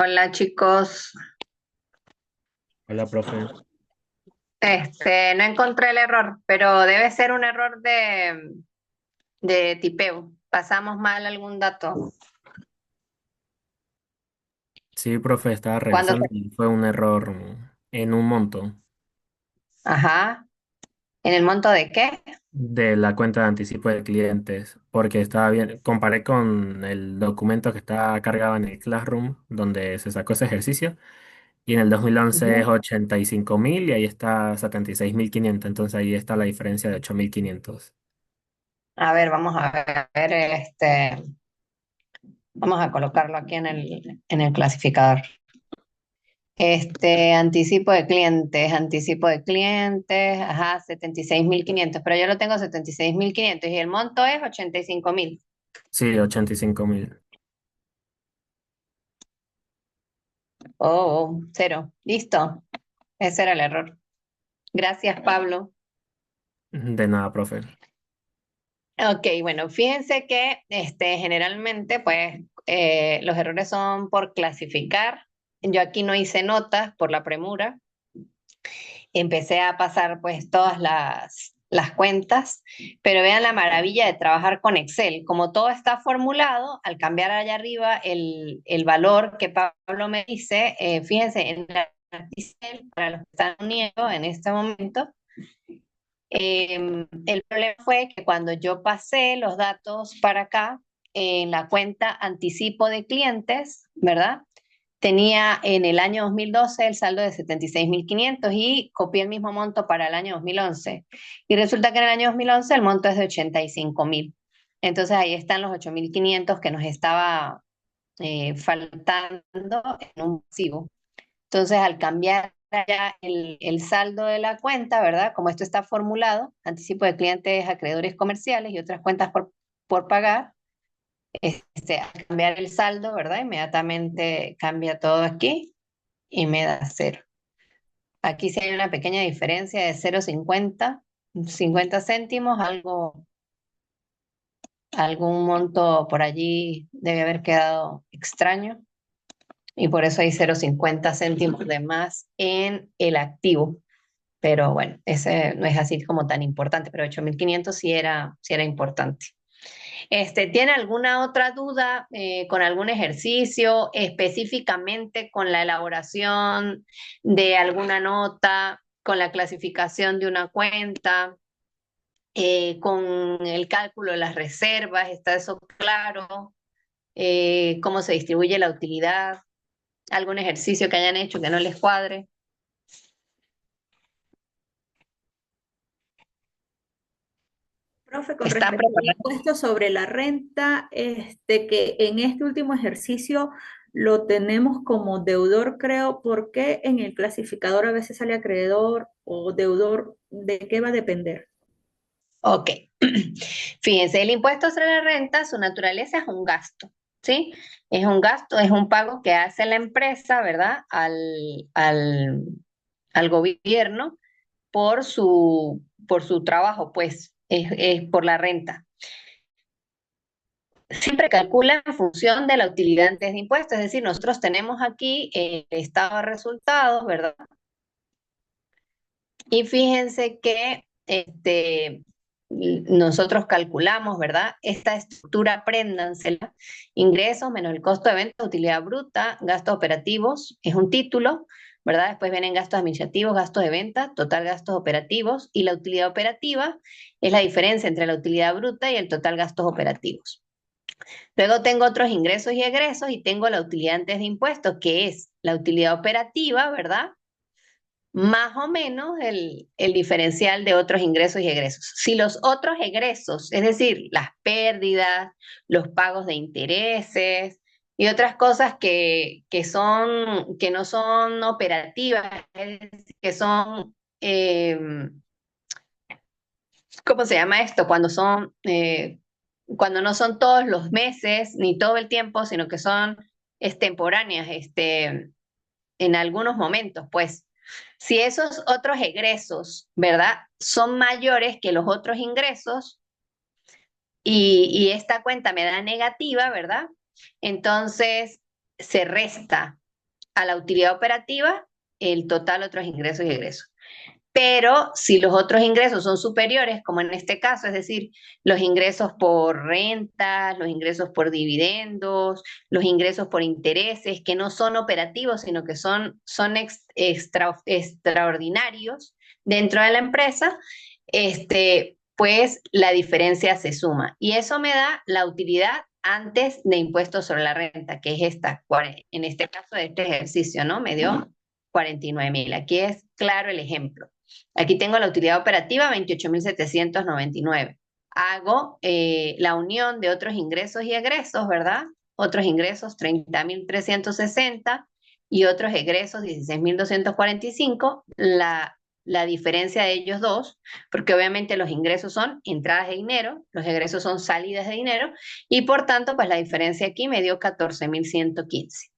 Hola chicos, Hola, profe. no encontré el error, pero debe ser un error de tipeo. Pasamos mal algún dato. Sí, profe, estaba Cuando, revisando y fue un error en un monto ajá, ¿en el monto de qué? de la cuenta de anticipo de clientes, porque estaba bien, comparé con el documento que está cargado en el Classroom, donde se sacó ese ejercicio, y en el 2011 es Ujú. 85.000 y ahí está 76.500, entonces ahí está la diferencia de 8.500. A ver, vamos a ver, vamos a colocarlo aquí en el clasificador. Anticipo de clientes, ajá, 76.500, pero yo lo tengo 76.500 y el monto es 85.000. Sí, 85.000. Cero. Listo. Ese era el error. Gracias, Pablo. De nada, profe. Ok, bueno, fíjense que generalmente, pues, los errores son por clasificar. Yo aquí no hice notas por la premura. Empecé a pasar, pues, todas las cuentas, pero vean la maravilla de trabajar con Excel. Como todo está formulado, al cambiar allá arriba el valor que Pablo me dice, fíjense en la Excel, para los que están uniendo en este momento. El problema fue que cuando yo pasé los datos para acá, en la cuenta anticipo de clientes, ¿verdad? Tenía en el año 2012 el saldo de 76.500 y copié el mismo monto para el año 2011. Y resulta que en el año 2011 el monto es de 85.000. Entonces ahí están los 8.500 que nos estaba faltando en un pasivo. Entonces, al cambiar ya el saldo de la cuenta, ¿verdad? Como esto está formulado, anticipo de clientes, acreedores comerciales y otras cuentas por pagar, al cambiar el saldo, ¿verdad? Inmediatamente cambia todo aquí y me da cero. Aquí sí hay una pequeña diferencia de 0,50, 50 céntimos, algún monto por allí debe haber quedado extraño y por eso hay 0,50 céntimos de más en el activo. Pero bueno, ese no es así como tan importante, pero 8.500 sí era importante. ¿Tiene alguna otra duda con algún ejercicio, específicamente con la elaboración de alguna nota, con la clasificación de una cuenta, con el cálculo de las reservas? ¿Está eso claro? ¿Cómo se distribuye la utilidad? ¿Algún ejercicio que hayan hecho que no les cuadre? Profe, con ¿Están respecto al preparados? impuesto sobre la renta, que en este último ejercicio lo tenemos como deudor, creo, porque en el clasificador a veces sale acreedor o deudor, ¿de qué va a depender? Ok. Fíjense, el impuesto sobre la renta, su naturaleza es un gasto, ¿sí? Es un gasto, es un pago que hace la empresa, ¿verdad? Al gobierno por su trabajo, pues, es por la renta. Siempre calcula en función de la utilidad antes de impuestos, es decir, nosotros tenemos aquí el estado de resultados, ¿verdad? Y fíjense que nosotros calculamos, ¿verdad? Esta estructura, apréndansela: ingresos menos el costo de venta, utilidad bruta, gastos operativos, es un título, ¿verdad? Después vienen gastos administrativos, gastos de venta, total gastos operativos, y la utilidad operativa es la diferencia entre la utilidad bruta y el total gastos operativos. Luego tengo otros ingresos y egresos y tengo la utilidad antes de impuestos, que es la utilidad operativa, ¿verdad? Más o menos el diferencial de otros ingresos y egresos. Si los otros egresos, es decir, las pérdidas, los pagos de intereses y otras cosas que no son operativas, es decir, que son, ¿cómo se llama esto? Cuando no son todos los meses ni todo el tiempo, sino que son extemporáneas, en algunos momentos, pues. Si esos otros egresos, ¿verdad? Son mayores que los otros ingresos y esta cuenta me da negativa, ¿verdad? Entonces se resta. a la utilidad operativa el total otros ingresos y egresos. Pero si los otros ingresos son superiores, como en este caso, es decir, los ingresos por rentas, los ingresos por dividendos, los ingresos por intereses, que no son operativos, sino que son extraordinarios dentro de la empresa, pues la diferencia se suma. Y eso me da la utilidad antes de impuestos sobre la renta, que es esta, en este caso de este ejercicio, ¿no? Me dio 49.000. Aquí es claro el ejemplo. Aquí tengo la utilidad operativa 28.799. Hago la unión de otros ingresos y egresos, ¿verdad? Otros ingresos 30.360 y otros egresos 16.245. La diferencia de ellos dos, porque obviamente los ingresos son entradas de dinero, los egresos son salidas de dinero, y por tanto, pues la diferencia aquí me dio 14.115.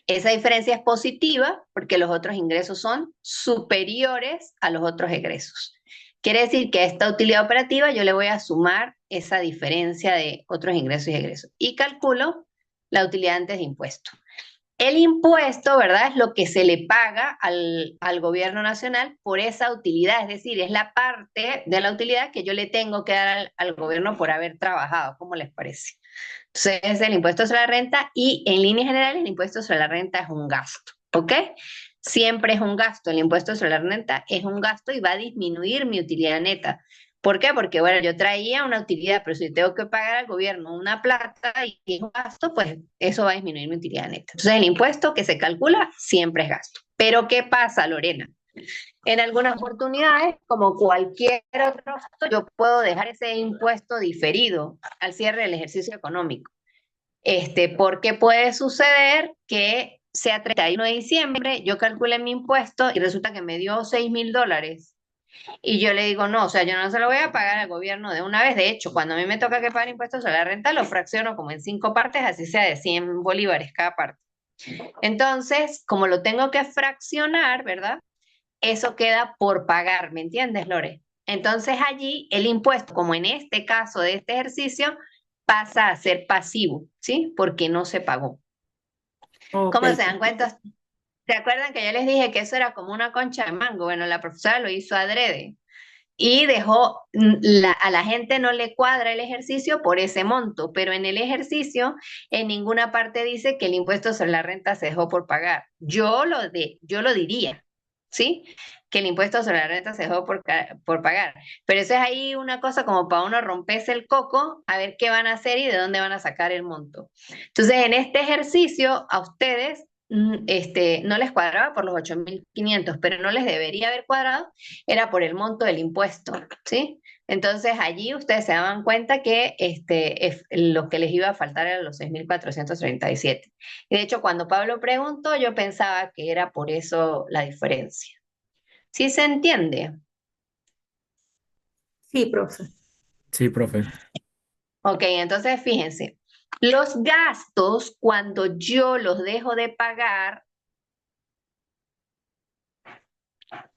Esa diferencia es positiva porque los otros ingresos son superiores a los otros egresos. Quiere decir que a esta utilidad operativa yo le voy a sumar esa diferencia de otros ingresos y egresos. Y calculo la utilidad antes de impuesto. El impuesto, ¿verdad? Es lo que se le paga al gobierno nacional por esa utilidad, es decir, es la parte de la utilidad que yo le tengo que dar al gobierno por haber trabajado. ¿Cómo les parece? Entonces, es el impuesto sobre la renta y en líneas generales el impuesto sobre la renta es un gasto, ¿ok? Siempre es un gasto, el impuesto sobre la renta es un gasto y va a disminuir mi utilidad neta. ¿Por qué? Porque, bueno, yo traía una utilidad, pero si tengo que pagar al gobierno una plata y es un gasto, pues eso va a disminuir mi utilidad neta. Entonces, el impuesto que se calcula siempre es gasto. Pero, ¿qué pasa, Lorena? En algunas oportunidades, como cualquier otro gasto, yo puedo dejar ese impuesto diferido al cierre del ejercicio económico. Porque puede suceder que sea 31 de diciembre, yo calculé mi impuesto y resulta que me dio $6.000. Y yo le digo, no, o sea, yo no se lo voy a pagar al gobierno de una vez. De hecho, cuando a mí me toca que pagar impuestos sobre la renta, lo fracciono como en 5 partes, así sea de 100 bolívares cada parte. Entonces, como lo tengo que fraccionar, ¿verdad? Eso queda por pagar, ¿me entiendes, Lore? Entonces allí el impuesto, como en este caso de este ejercicio, pasa a ser pasivo, ¿sí? Porque no se pagó. Ok, ¿Cómo se dan cuenta? ¿Se acuerdan que yo les dije que eso era como una concha de mango? Bueno, la profesora lo hizo adrede y dejó, a la gente no le cuadra el ejercicio por ese monto, pero en el ejercicio en ninguna parte dice que el impuesto sobre la renta se dejó por pagar. Yo lo diría, ¿sí? Que el impuesto sobre la renta se dejó por pagar. Pero eso es ahí una cosa como para uno romperse el coco, a ver qué van a hacer y de dónde van a sacar el monto. Entonces, en este ejercicio, a ustedes no les cuadraba por los 8.500, pero no les debería haber cuadrado, era por el monto del impuesto, ¿sí? Entonces allí ustedes se daban cuenta que lo que les iba a faltar eran los 6.437. Y de hecho, cuando Pablo preguntó, yo pensaba que era por eso la diferencia. ¿Sí se entiende? sí, profe. Sí, profe. Ok, entonces fíjense, los gastos, cuando yo los dejo de pagar,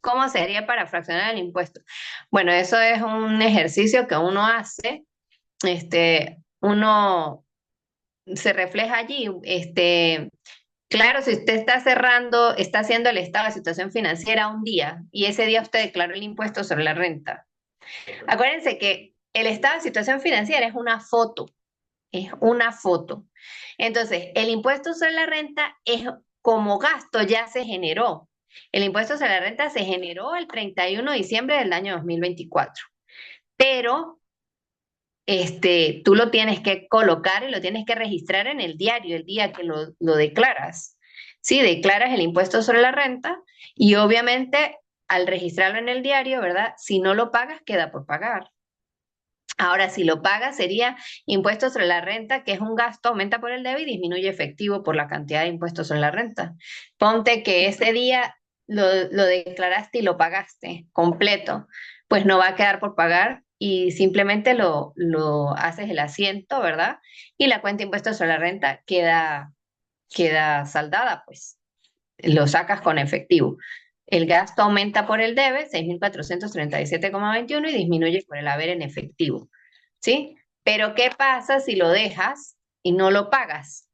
¿cómo sería para fraccionar el impuesto? Bueno, eso es un ejercicio que uno hace, uno se refleja allí, claro, si usted está cerrando, está haciendo el estado de situación financiera un día y ese día usted declaró el impuesto sobre la renta. Acuérdense que el estado de situación financiera es una foto, es una foto. Entonces, el impuesto sobre la renta es como gasto ya se generó. El impuesto sobre la renta se generó el 31 de diciembre del año 2024, pero tú lo tienes que colocar y lo tienes que registrar en el diario el día que lo declaras. Sí, declaras el impuesto sobre la renta y obviamente al registrarlo en el diario, ¿verdad? Si no lo pagas, queda por pagar. Ahora, si lo pagas, sería impuesto sobre la renta, que es un gasto, aumenta por el debe y disminuye efectivo por la cantidad de impuestos sobre la renta. Ponte que ese día lo declaraste y lo pagaste completo, pues no va a quedar por pagar y simplemente lo haces el asiento, ¿verdad? Y la cuenta de impuestos sobre la renta queda saldada, pues lo sacas con efectivo. El gasto aumenta por el debe, 6.437,21 y disminuye por el haber en efectivo, ¿sí? Pero ¿qué pasa si lo dejas y no lo pagas?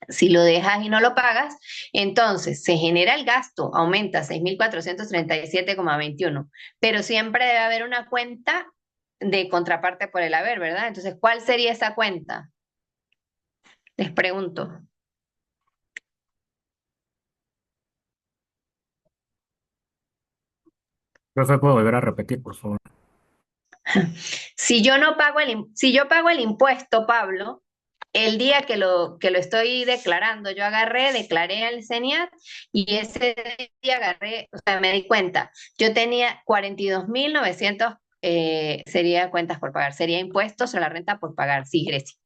Si lo dejas y no lo pagas, entonces se genera el gasto, aumenta 6.437,21, pero siempre debe haber una cuenta de contraparte por el haber, ¿verdad? Entonces, ¿cuál sería esa cuenta? Les pregunto. Profe, ¿puedo volver a repetir, por favor? Si yo no pago si yo pago el impuesto, Pablo, el día que lo estoy declarando, yo declaré al CENIAT y ese día o sea, me di cuenta, yo tenía 42.900, sería cuentas por pagar, sería impuestos a la renta por pagar, sí, Grecia.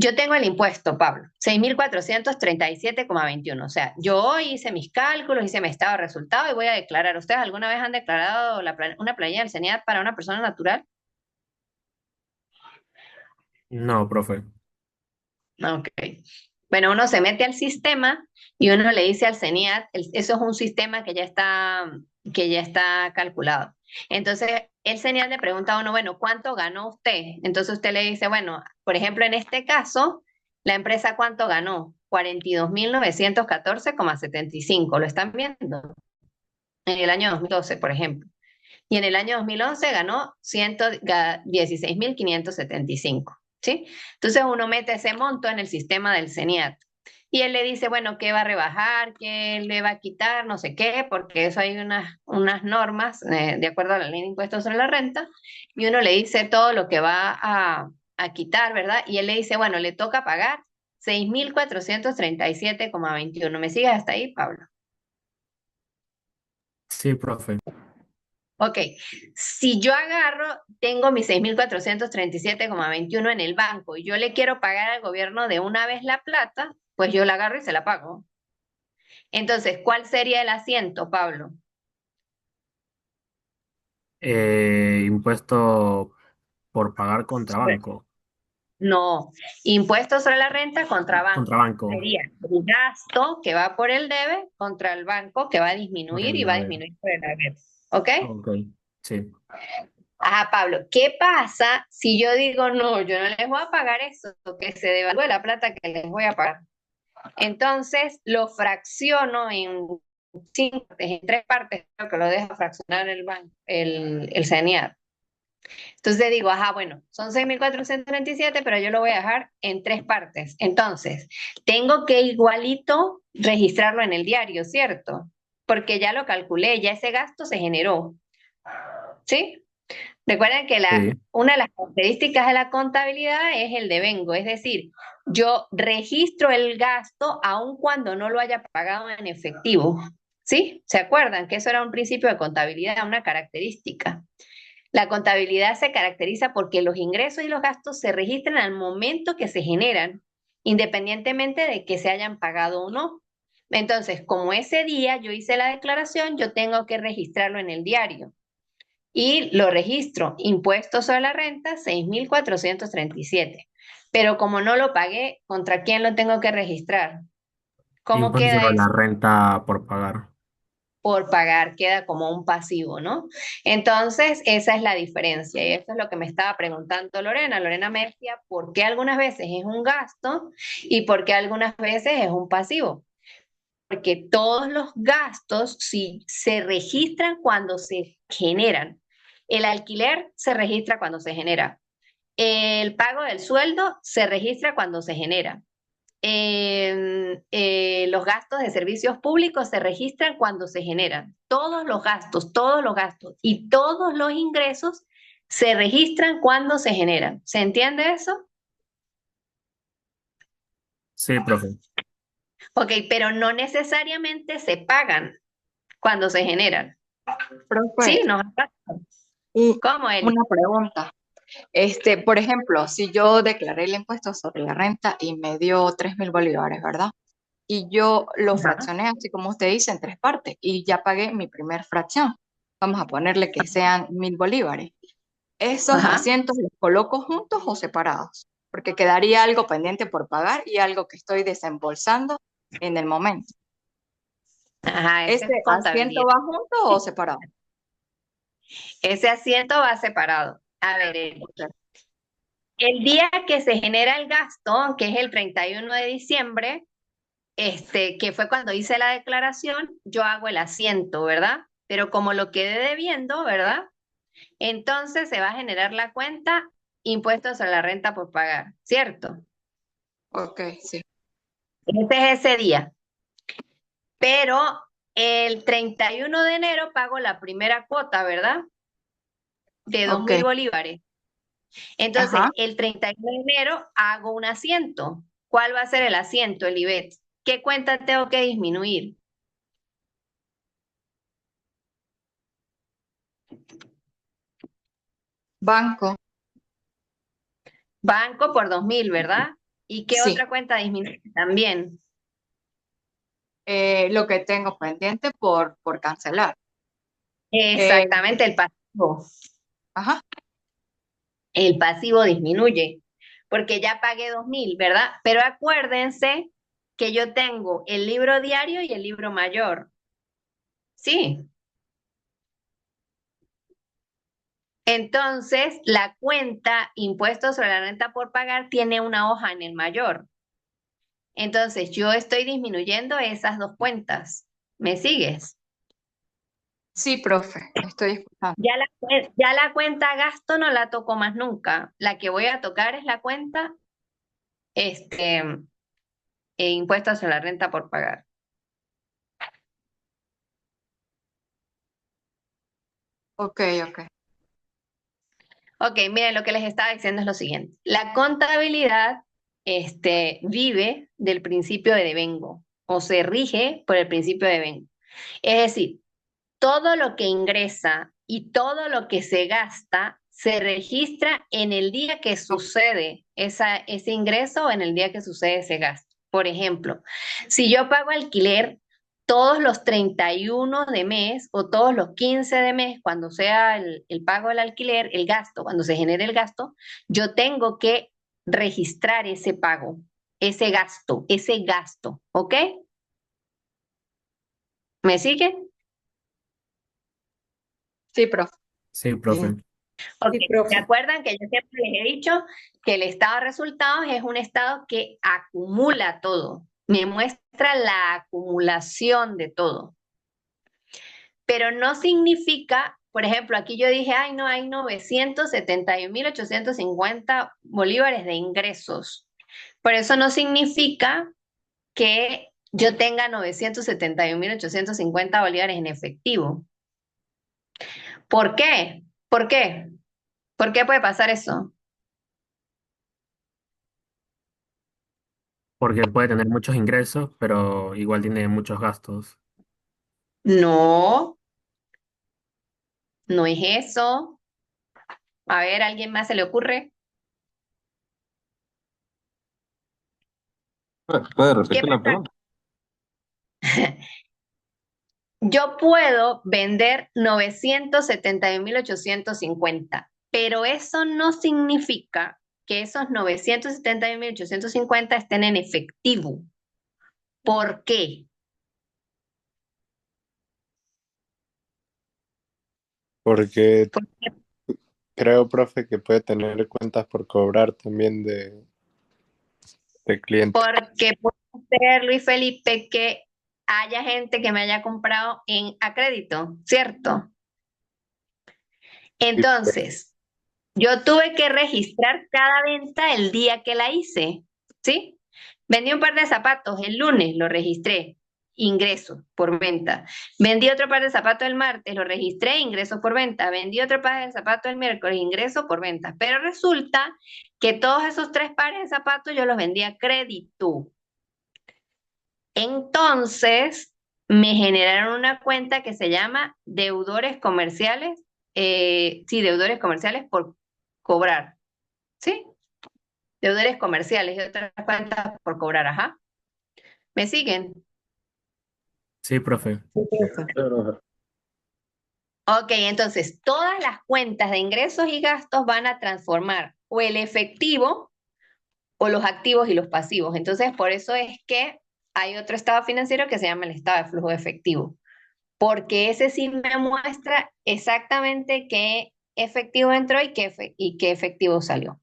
Yo tengo el impuesto, Pablo, 6.437,21. O sea, yo hoy hice mis cálculos, hice mi estado de resultado y voy a declarar. ¿Ustedes alguna vez han declarado una planilla del CENIAT para una persona natural? No, profe. Ok. Bueno, uno se mete al sistema y uno le dice al CENIAT, eso es un sistema que ya está calculado. Entonces, el CENIAT le pregunta a uno, bueno, ¿cuánto ganó usted? Entonces usted le dice, bueno, por ejemplo, en este caso, la empresa ¿cuánto ganó? 42.914,75. ¿Lo están viendo? En el año 2012, por ejemplo. Y en el año 2011 ganó 116.575, ¿sí? Entonces uno mete ese monto en el sistema del CENIAT y él le dice, bueno, qué va a rebajar, qué le va a quitar, no sé qué, porque eso hay unas normas de acuerdo a la ley de impuestos sobre la renta, y uno le dice todo lo que va a quitar, ¿verdad? Y él le dice, bueno, le toca pagar 6.437,21. ¿Me sigues hasta ahí, Pablo? Sí, profe. Ok, si yo tengo mis 6.437,21 en el banco y yo le quiero pagar al gobierno de una vez la plata, pues yo la agarro y se la pago. Entonces, ¿cuál sería el asiento, Pablo? Impuesto por pagar contra banco. No, impuesto sobre la renta contra Contra banco. banco. Sería el gasto que va por el debe contra el banco que va a Por disminuir y el va a haber. disminuir por el haber. ¿Ok? Ok. Sí. Ajá, Pablo, ¿qué pasa si yo digo, no, yo no les voy a pagar eso, que se devalúe la plata que les voy a pagar? Entonces lo fracciono en 5 partes, en 3 partes, creo que lo deja fraccionar el banco, el CENIAT. Entonces digo, ajá, bueno, son 6.437, pero yo lo voy a dejar en 3 partes. Entonces, tengo que igualito registrarlo en el diario, ¿cierto? Porque ya lo calculé, ya ese gasto se generó, ¿sí? Recuerden que Sí. una de las características de la contabilidad es el devengo, es decir, yo registro el gasto aun cuando no lo haya pagado en efectivo. ¿Sí? ¿Se acuerdan que eso era un principio de contabilidad, una característica? La contabilidad se caracteriza porque los ingresos y los gastos se registran al momento que se generan, independientemente de que se hayan pagado o no. Entonces, como ese día yo hice la declaración, yo tengo que registrarlo en el diario y lo registro, impuesto sobre la renta, 6.437. Pero como no lo pagué, ¿contra quién lo tengo que registrar? ¿Cómo Impuesto queda sobre la eso? renta por pagar. Por pagar queda como un pasivo, ¿no? Entonces, esa es la diferencia y eso es lo que me estaba preguntando Lorena. Lorena me decía, ¿por qué algunas veces es un gasto y por qué algunas veces es un pasivo? Porque todos los gastos sí, se registran cuando se generan. El alquiler se registra cuando se genera. El pago del sueldo se registra cuando se genera. Los gastos de servicios públicos se registran cuando se generan. Todos los gastos y todos los ingresos se registran cuando se generan. ¿Se entiende eso? Sí, profe. Ok, pero no necesariamente se pagan cuando se generan. Profe, ¿Sí? ¿Nos pasa? y ¿Cómo, Eli? una pregunta. Por ejemplo, si yo declaré el impuesto sobre la renta y me dio 3.000 bolívares, ¿verdad? Y yo lo Ajá. fraccioné, así como usted dice, en 3 partes y ya pagué mi primer fracción. Vamos a ponerle que sean 1.000 bolívares. ¿Esos Ajá. asientos los coloco juntos o separados? Porque quedaría algo pendiente por pagar y algo que estoy desembolsando en el momento. Ajá, esa ¿Ese es asiento contabilidad. va junto o separado? Ese asiento va separado. A ver, Eli. Ok. el día que se genera el gasto, que es el 31 de diciembre, que fue cuando hice la declaración, yo hago el asiento, ¿verdad? Pero como lo quedé debiendo, ¿verdad? Entonces se va a generar la cuenta impuestos a la renta por pagar, ¿cierto? Ok, sí. Ese es ese día. Pero el 31 de enero pago la primera cuota, ¿verdad? De dos Ok. mil bolívares. Entonces, Ajá. el 31 de enero hago un asiento. ¿Cuál va a ser el asiento, el IBET? ¿Qué cuenta tengo que disminuir? Banco. Banco por 2.000, ¿verdad? ¿Y qué Sí. otra cuenta disminuye también? Lo que tengo pendiente por cancelar. Eh, Exactamente, el pasivo. ajá. El pasivo disminuye, porque ya pagué 2.000, ¿verdad? Pero acuérdense que yo tengo el libro diario y el libro mayor. Sí. Entonces, la cuenta impuestos sobre la renta por pagar tiene una hoja en el mayor. Entonces, yo estoy disminuyendo esas dos cuentas. ¿Me sigues? Sí, profe, estoy escuchando. Ya la cuenta gasto no la toco más nunca. La que voy a tocar es la cuenta este, impuestos sobre la renta por pagar. Ok, ok. Ok, miren, lo que les estaba diciendo es lo siguiente. La contabilidad vive del principio de devengo o se rige por el principio de devengo. Es decir, todo lo que ingresa y todo lo que se gasta se registra en el día que sucede ese ingreso o en el día que sucede ese gasto. Por ejemplo, si yo pago alquiler todos los 31 de mes o todos los 15 de mes, cuando sea el pago del alquiler, el gasto, cuando se genere el gasto, yo tengo que registrar ese pago, ese gasto, ¿ok? ¿Me sigue? Sí, profe. Sí, profe. Ok, Sí, ¿se profe. acuerdan que yo siempre les he dicho que el estado de resultados es un estado que acumula todo, me muestra la acumulación de todo, pero no significa, por ejemplo, aquí yo dije, ay no, hay 971.850 bolívares de ingresos, pero eso no significa que yo tenga 971.850 bolívares en efectivo. ¿Por qué? ¿Por qué? ¿Por qué puede pasar eso? Porque puede tener muchos ingresos, pero igual tiene muchos gastos. No, no es eso. A ver, ¿a alguien más se le ocurre? ¿Puede ¿Qué repetir la pasa? pregunta? Yo puedo vender 971.850, pero eso no significa que esos 971.850 estén en efectivo. ¿Por qué? Porque Porque, creo, profe, que puede tener cuentas por cobrar también de cliente. porque puede ser, Luis Felipe, que haya gente que me haya comprado a crédito, ¿cierto? Sí, Entonces, yo tuve que registrar cada venta el día que la hice, ¿sí? Vendí un par de zapatos el lunes, lo registré, ingreso por venta. Vendí otro par de zapatos el martes, lo registré, ingreso por venta. Vendí otro par de zapatos el miércoles, ingreso por venta. Pero resulta que todos esos tres pares de zapatos yo los vendí a crédito. Entonces, me generaron una cuenta que se llama deudores comerciales, sí, deudores comerciales por cobrar, ¿sí? Deudores comerciales y otras cuentas por cobrar, ajá. ¿Me siguen? Sí, profe. pero Ok, entonces todas las cuentas de ingresos y gastos van a transformar o el efectivo o los activos y los pasivos. Entonces, por eso es que hay otro estado financiero que se llama el estado de flujo efectivo, porque ese sí me muestra exactamente qué efectivo entró y qué efectivo salió.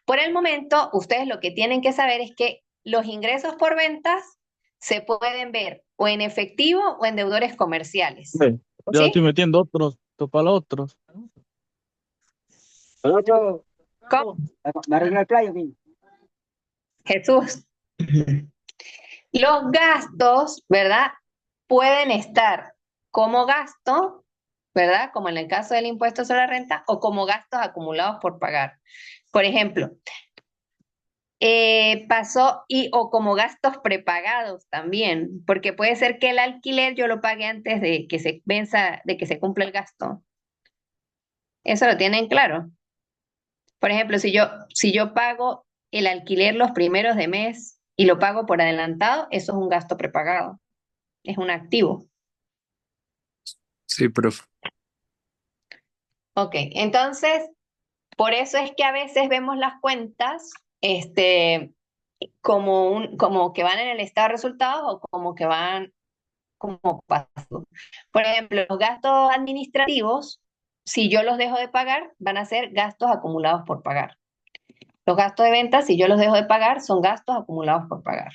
Por el momento, ustedes lo que tienen que saber es que los ingresos por ventas se pueden ver o en efectivo o en deudores comerciales. Ve, yo estoy ¿Sí? metiendo otros, para los otros. ¿Cómo? Jesús. Los gastos, ¿verdad? Pueden estar como gasto, ¿verdad? Como en el caso del impuesto sobre la renta, o como gastos acumulados por pagar. Por ejemplo, pasó o como gastos prepagados también, porque puede ser que el alquiler yo lo pague antes de que se venza, de que se cumpla el gasto. Eso lo tienen claro. Por ejemplo, si yo pago el alquiler los primeros de mes y lo pago por adelantado, eso es un gasto prepagado, es un activo. Sí, profe. Ok, entonces, por eso es que a veces vemos las cuentas, como que van en el estado de resultados o como que van como pasivos. Por ejemplo, los gastos administrativos, si yo los dejo de pagar, van a ser gastos acumulados por pagar. Los gastos de ventas, si yo los dejo de pagar, son gastos acumulados por pagar.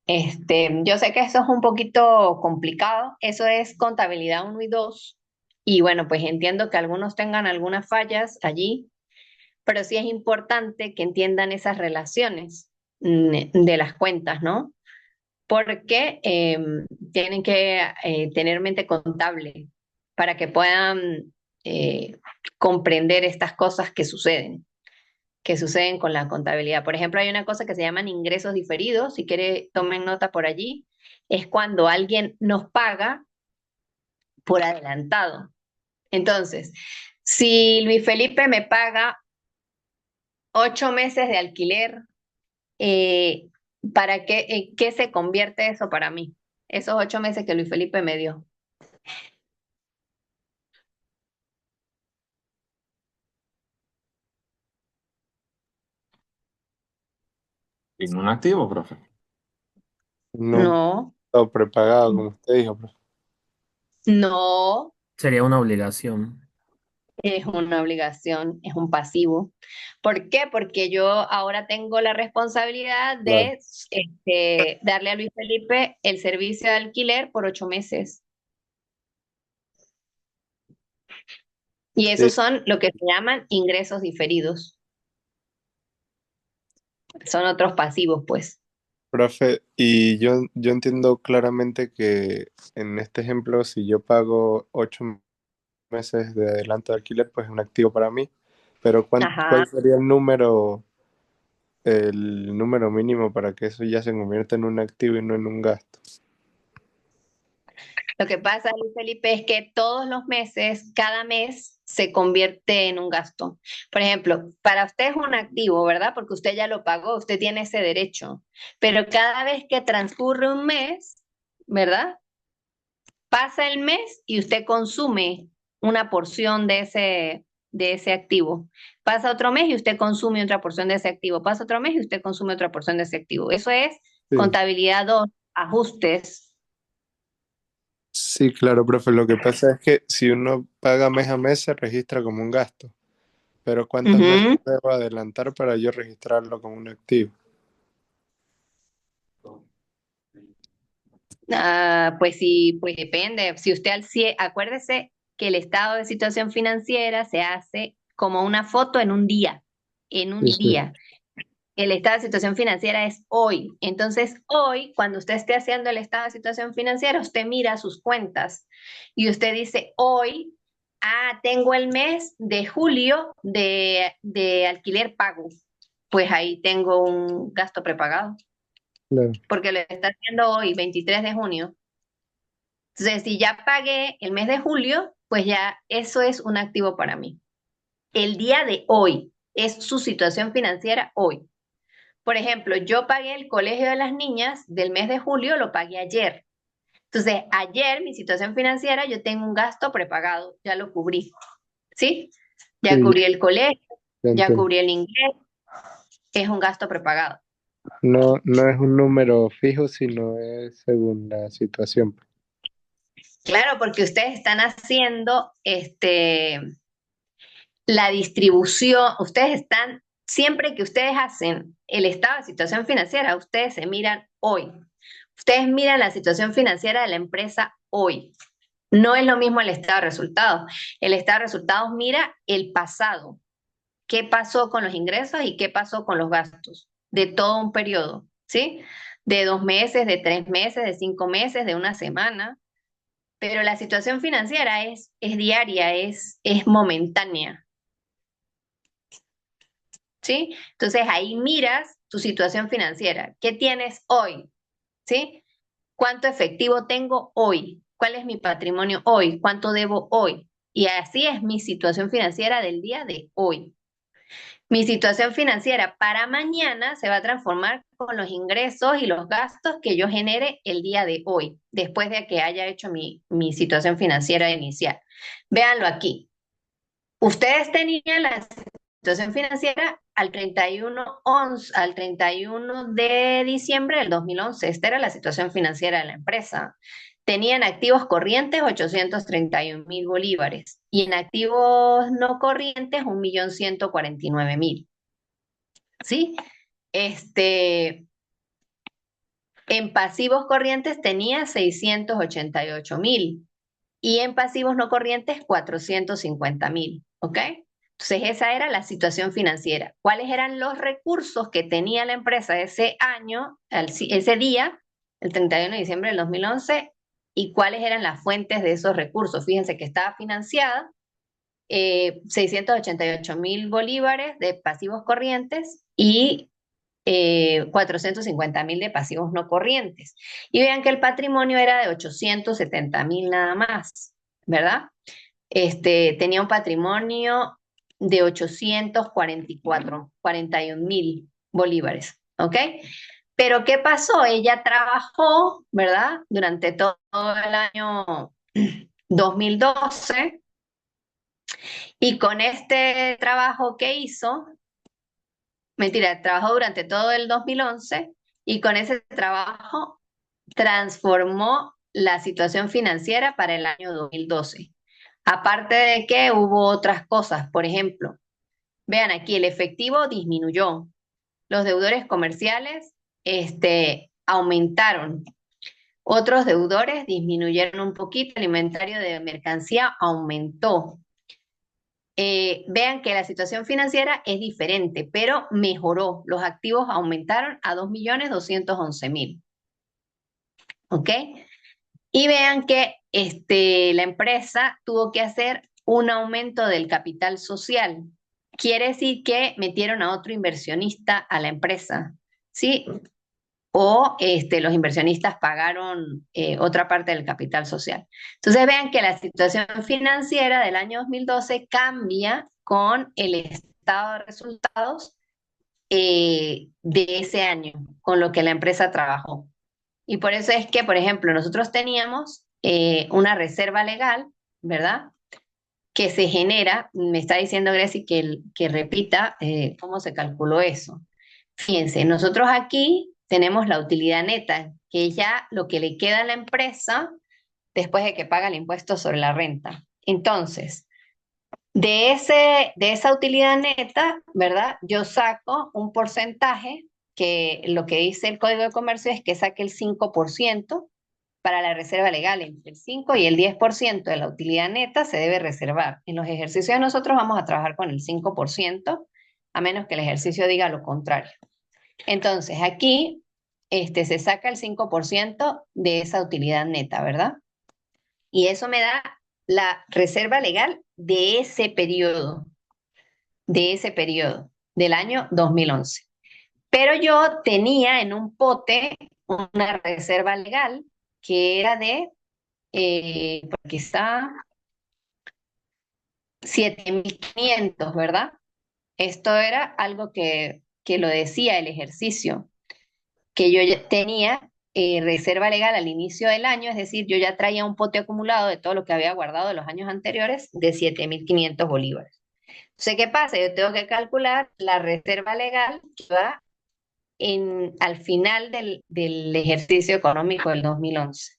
Yo sé que eso es un poquito complicado, eso es contabilidad 1 y 2, y bueno, pues entiendo que algunos tengan algunas fallas allí, pero sí es importante que entiendan esas relaciones de las cuentas, ¿no? Porque tienen que tener mente contable para que puedan eh, comprender estas cosas que suceden con la contabilidad. Por ejemplo, hay una cosa que se llaman ingresos diferidos, si quiere tomen nota por allí, es cuando alguien nos paga por adelantado. Entonces, si Luis Felipe me paga 8 meses de alquiler, eh, ¿qué se convierte eso para mí? Esos 8 meses que Luis Felipe me dio. En un activo, profe. No, No, todo prepagado, como usted dijo, profe. no, Sería una obligación. es una obligación, es un pasivo. ¿Por qué? Porque yo ahora tengo la responsabilidad Claro. de darle a Luis Felipe el servicio de alquiler por 8 meses. Y Sí, esos son lo que se llaman ingresos diferidos. Son otros pasivos, pues. profe, y yo entiendo claramente que en este ejemplo, si yo pago 8 meses de adelanto de alquiler, pues es un activo para mí. Pero Ajá. ¿cuál sería el número mínimo para que eso ya se convierta en un activo y no en un gasto? Lo que pasa, Luis Felipe, es que todos los meses, cada mes, se convierte en un gasto. Por ejemplo, para usted es un activo, ¿verdad? Porque usted ya lo pagó, usted tiene ese derecho. Pero cada vez que transcurre un mes, ¿verdad? Pasa el mes y usted consume una porción de ese activo. Pasa otro mes y usted consume otra porción de ese activo. Pasa otro mes y usted consume otra porción de ese activo. Eso es Sí, contabilidad 2, ajustes. sí, claro, profe. Lo que pasa es que si uno paga mes a mes, se registra como un gasto. Pero ¿cuántos meses Ujú. debo adelantar para yo registrarlo como un activo? Pues sí, pues depende. Si usted acuérdese que el estado de situación financiera se hace como una foto en un día, en Sí, un sí, día. El estado de situación financiera es hoy. Entonces, hoy, cuando usted esté haciendo el estado de situación financiera, usted mira sus cuentas y usted dice, hoy, tengo el mes de julio de alquiler pago. Pues ahí tengo un gasto prepagado, claro. porque lo está haciendo hoy, 23 de junio. Entonces, si ya pagué el mes de julio, pues ya eso es un activo para mí. El día de hoy es su situación financiera hoy. Por ejemplo, yo pagué el colegio de las niñas del mes de julio, lo pagué ayer. Entonces, ayer mi situación financiera, yo tengo un gasto prepagado, ya lo cubrí, ¿sí? Ya Sí, cubrí el colegio, ya ya entiendo. cubrí el inglés, es un gasto prepagado. No, no es un número fijo, sino es según la situación. Claro, porque ustedes están haciendo la distribución, ustedes están, siempre que ustedes hacen el estado de situación financiera, ustedes se miran hoy. Ustedes miran la situación financiera de la empresa hoy. No es lo mismo el estado de resultados. El estado de resultados mira el pasado. ¿Qué pasó con los ingresos y qué pasó con los gastos? De todo un periodo, ¿sí? De 2 meses, de 3 meses, de 5 meses, de una semana. Pero la situación financiera es diaria, es momentánea, ¿sí? Entonces ahí miras tu situación financiera. ¿Qué tienes hoy? ¿Sí? ¿Cuánto efectivo tengo hoy? ¿Cuál es mi patrimonio hoy? ¿Cuánto debo hoy? Y así es mi situación financiera del día de hoy. Mi situación financiera para mañana se va a transformar con los ingresos y los gastos que yo genere el día de hoy, después de que haya hecho mi situación financiera inicial. Véanlo aquí. Ustedes tenían la situación financiera al 31 de diciembre del 2011. Esta era la situación financiera de la empresa. Tenían activos corrientes 831.000 bolívares y en activos no corrientes 1.149.000. ¿Sí? En pasivos corrientes tenía 688.000 y en pasivos no corrientes 450.000. ¿Ok? Entonces esa era la situación financiera. ¿Cuáles eran los recursos que tenía la empresa ese año, ese día, el 31 de diciembre del 2011? ¿Y cuáles eran las fuentes de esos recursos? Fíjense que estaba financiada 688.000 bolívares de pasivos corrientes y 450.000 de pasivos no corrientes. Y vean que el patrimonio era de 870.000 nada más, ¿verdad? Tenía un patrimonio de 841.000 bolívares, ¿ok? Pero ¿qué pasó? Ella trabajó, ¿verdad? Durante todo el año 2012 y con este trabajo que hizo, mentira, trabajó durante todo el 2011 y con ese trabajo transformó la situación financiera para el año 2012. Aparte de que hubo otras cosas, por ejemplo, vean aquí, el efectivo disminuyó, los deudores comerciales aumentaron, otros deudores disminuyeron un poquito, el inventario de mercancía aumentó. Vean que la situación financiera es diferente, pero mejoró. Los activos aumentaron a 2.211.000. ¿Ok? Y vean que la empresa tuvo que hacer un aumento del capital social. Quiere decir que metieron a otro inversionista a la empresa, ¿sí? O los inversionistas pagaron otra parte del capital social. Entonces vean que la situación financiera del año 2012 cambia con el estado de resultados de ese año, con lo que la empresa trabajó. Y por eso es que, por ejemplo, nosotros teníamos una reserva legal, ¿verdad? Que se genera, me está diciendo Gracie que repita cómo se calculó eso. Fíjense, nosotros aquí tenemos la utilidad neta, que es ya lo que le queda a la empresa después de que paga el impuesto sobre la renta. Entonces, de esa utilidad neta, ¿verdad? Yo saco un porcentaje que lo que dice el Código de Comercio es que saque el 5% para la reserva legal. Entre el 5 y el 10% de la utilidad neta se debe reservar. En los ejercicios nosotros vamos a trabajar con el 5%, a menos que el ejercicio diga lo contrario. Entonces, aquí se saca el 5% de esa utilidad neta, ¿verdad? Y eso me da la reserva legal de ese periodo, del año 2011. Pero yo tenía en un pote una reserva legal que era de, porque está 7.500, ¿verdad? Esto era algo que lo decía el ejercicio, que yo ya tenía reserva legal al inicio del año, es decir, yo ya traía un pote acumulado de todo lo que había guardado de los años anteriores de 7.500 bolívares. Entonces, ¿qué pasa? Yo tengo que calcular la reserva legal que va al final del ejercicio económico del 2011.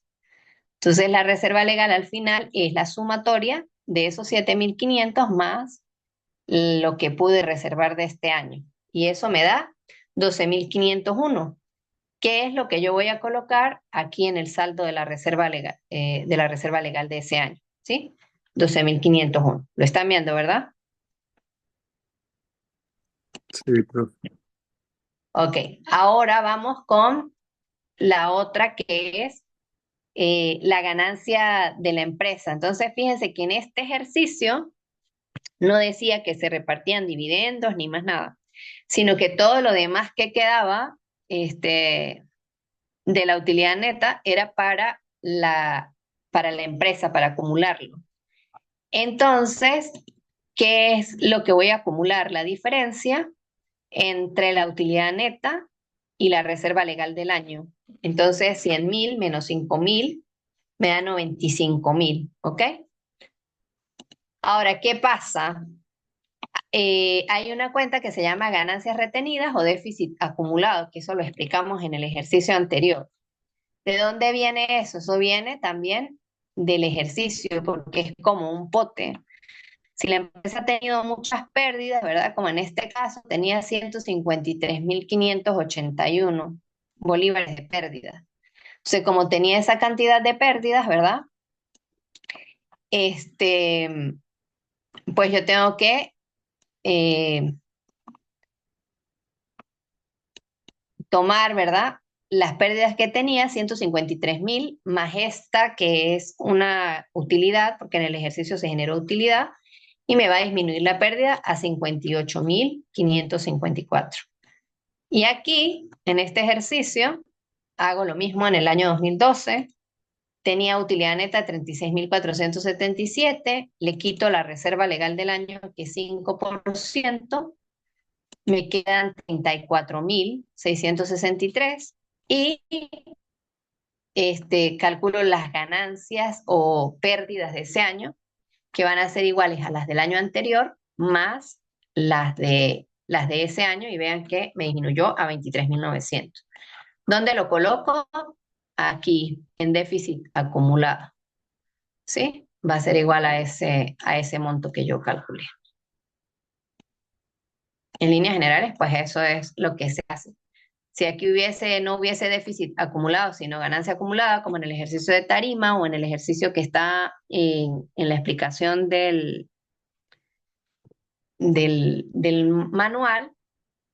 Entonces, la reserva legal al final es la sumatoria de esos 7.500 más lo que pude reservar de este año. Y eso me da 12.501, que es lo que yo voy a colocar aquí en el saldo de la reserva legal de ese año, ¿sí? 12.501. Lo están viendo, ¿verdad? Sí, profe. Ok, ahora vamos con la otra que es la ganancia de la empresa. Entonces, fíjense que en este ejercicio no decía que se repartían dividendos ni más nada, sino que todo lo demás que quedaba de la utilidad neta era para la empresa, para acumularlo. Entonces, ¿qué es lo que voy a acumular? La diferencia entre la utilidad neta y la reserva legal del año. Entonces, 100.000 menos 5.000 me da 95.000, ¿ok? Ahora, ¿qué pasa? Hay una cuenta que se llama ganancias retenidas o déficit acumulado, que eso lo explicamos en el ejercicio anterior. ¿De dónde viene eso? Eso viene también del ejercicio, porque es como un pote. Si la empresa ha tenido muchas pérdidas, ¿verdad? Como en este caso, tenía 153.581 bolívares de pérdidas. O sea, como tenía esa cantidad de pérdidas, ¿verdad? Este, pues yo tengo que eh, tomar, ¿verdad? Las pérdidas que tenía, 153.000, más esta que es una utilidad, porque en el ejercicio se generó utilidad, y me va a disminuir la pérdida a 58.554. Y aquí, en este ejercicio, hago lo mismo en el año 2012. Tenía utilidad neta 36.477, le quito la reserva legal del año, que es 5%, me quedan 34.663 y calculo las ganancias o pérdidas de ese año, que van a ser iguales a las del año anterior, más las de ese año, y vean que me disminuyó a 23.900. ¿Dónde lo coloco? Aquí, en déficit acumulado, ¿sí? Va a ser igual a ese monto que yo calculé. En líneas generales, pues eso es lo que se hace. Si aquí no hubiese déficit acumulado, sino ganancia acumulada, como en el ejercicio de tarima o en el ejercicio que está en la explicación del manual,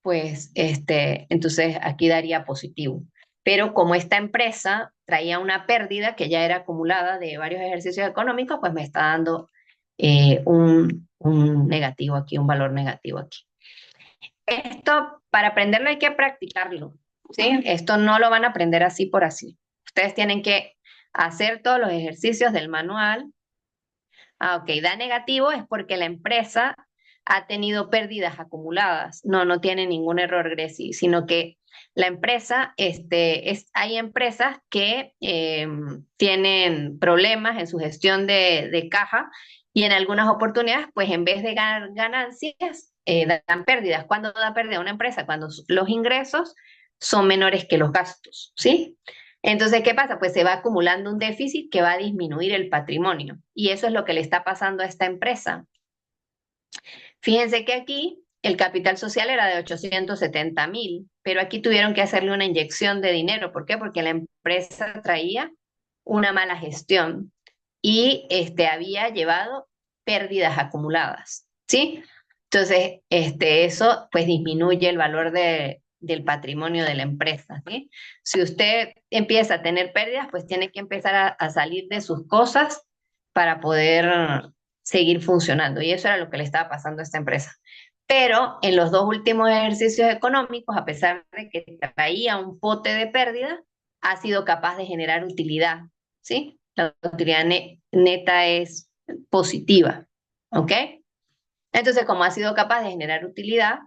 pues entonces aquí daría positivo. Pero como esta empresa traía una pérdida que ya era acumulada de varios ejercicios económicos, pues me está dando un negativo aquí, un valor negativo aquí. Esto, para aprenderlo hay que practicarlo, ¿sí? Esto no lo van a aprender así por así. Ustedes tienen que hacer todos los ejercicios del manual. Ok, da negativo es porque la empresa ha tenido pérdidas acumuladas. No tiene ningún error, Gracie, sino que la empresa, hay empresas que tienen problemas en su gestión de caja y en algunas oportunidades, pues en vez de ganar ganancias, dan pérdidas. ¿Cuándo da pérdida una empresa? Cuando los ingresos son menores que los gastos, ¿sí? Entonces, ¿qué pasa? Pues se va acumulando un déficit que va a disminuir el patrimonio. Y eso es lo que le está pasando a esta empresa. Fíjense que aquí el capital social era de 870.000, pero aquí tuvieron que hacerle una inyección de dinero. ¿Por qué? Porque la empresa traía una mala gestión y había llevado pérdidas acumuladas, ¿sí? Entonces, eso pues disminuye el valor del patrimonio de la empresa, ¿sí? Si usted empieza a tener pérdidas, pues tiene que empezar a salir de sus cosas para poder seguir funcionando. Y eso era lo que le estaba pasando a esta empresa. Pero en los dos últimos ejercicios económicos, a pesar de que traía un pote de pérdida, ha sido capaz de generar utilidad, ¿sí? La utilidad neta es positiva, ¿ok? Entonces, como ha sido capaz de generar utilidad,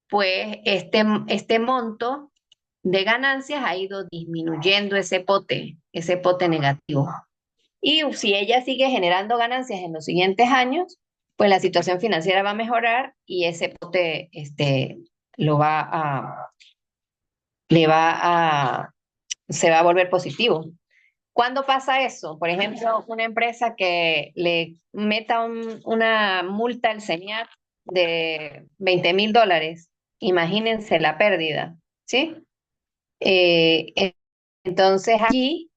pues este monto de ganancias ha ido disminuyendo ese pote negativo. Y si ella sigue generando ganancias en los siguientes años, pues la situación financiera va a mejorar y ese pote lo va a, le va a, se va a volver positivo. ¿Cuándo pasa eso? Por ejemplo, una empresa que le meta una multa al señor de $20.000. Imagínense la pérdida, ¿sí? Entonces allí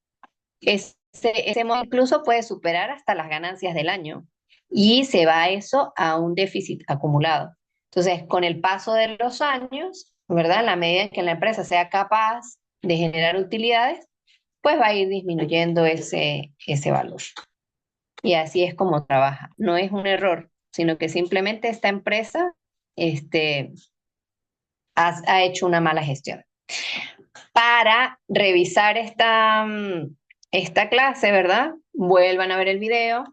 ese monto incluso puede superar hasta las ganancias del año y se va eso a un déficit acumulado. Entonces, con el paso de los años, ¿verdad? En la medida en que la empresa sea capaz de generar utilidades, pues va a ir disminuyendo ese valor. Y así es como trabaja. No es un error, sino que simplemente esta empresa ha hecho una mala gestión. Para revisar esta clase, ¿verdad? Vuelvan a ver el video,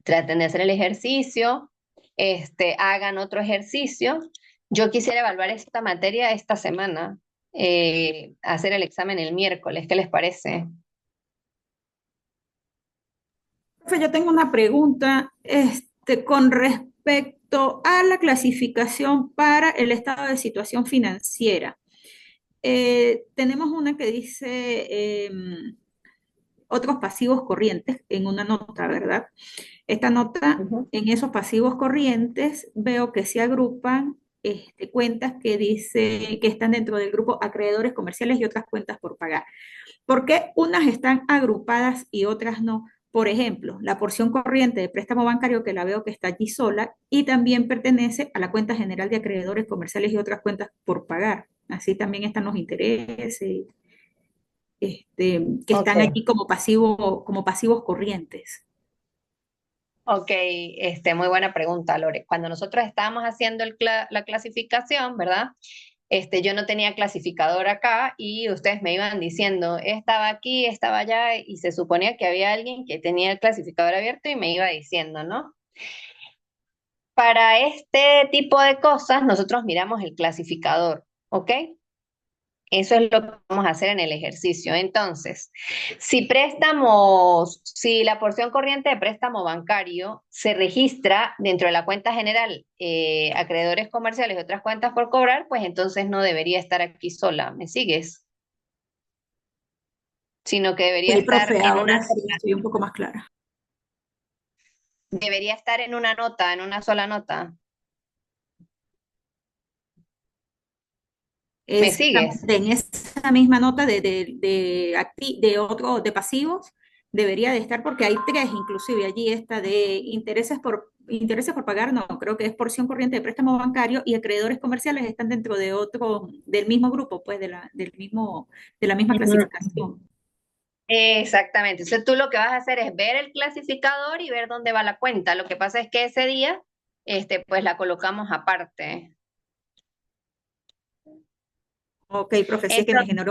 traten de hacer el ejercicio, hagan otro ejercicio. Yo quisiera evaluar esta materia esta semana, hacer el examen el miércoles, ¿qué les parece? Profe, yo tengo una pregunta, con respecto a la clasificación para el estado de situación financiera. Tenemos una que dice otros pasivos corrientes en una nota, ¿verdad? Esta nota, Ujú. en esos pasivos corrientes, veo que se agrupan cuentas que dice que están dentro del grupo acreedores comerciales y otras cuentas por pagar. ¿Por qué unas están agrupadas y otras no? Por ejemplo, la porción corriente de préstamo bancario que la veo que está allí sola y también pertenece a la cuenta general de acreedores comerciales y otras cuentas por pagar. Así también están los intereses, que Ok, están allí como pasivos corrientes. ok, muy buena pregunta, Lore. Cuando nosotros estábamos haciendo la clasificación, ¿verdad? Yo no tenía clasificador acá y ustedes me iban diciendo, estaba aquí, estaba allá, y se suponía que había alguien que tenía el clasificador abierto y me iba diciendo, ¿no? Para este tipo de cosas, nosotros miramos el clasificador, ¿ok? Eso es lo que vamos a hacer en el ejercicio. Entonces, si la porción corriente de préstamo bancario se registra dentro de la cuenta general, acreedores comerciales y otras cuentas por cobrar, pues entonces no debería estar aquí sola. ¿Me sigues? Sino que Sí, profe, ahora sí estoy un poco más clara. debería estar en una nota, en una sola nota. ¿Me sigues? Exactamente, en esa misma nota de pasivos debería de estar porque hay tres, inclusive allí está de intereses por pagar, no, creo que es porción corriente de préstamo bancario y acreedores comerciales están dentro de del mismo grupo, pues de la misma Ujú. clasificación. Exactamente. Entonces tú lo que vas a hacer es ver el clasificador y ver dónde va la cuenta. Lo que pasa es que ese día, pues la colocamos aparte. Ok, profe, sí es que me Entonces, generó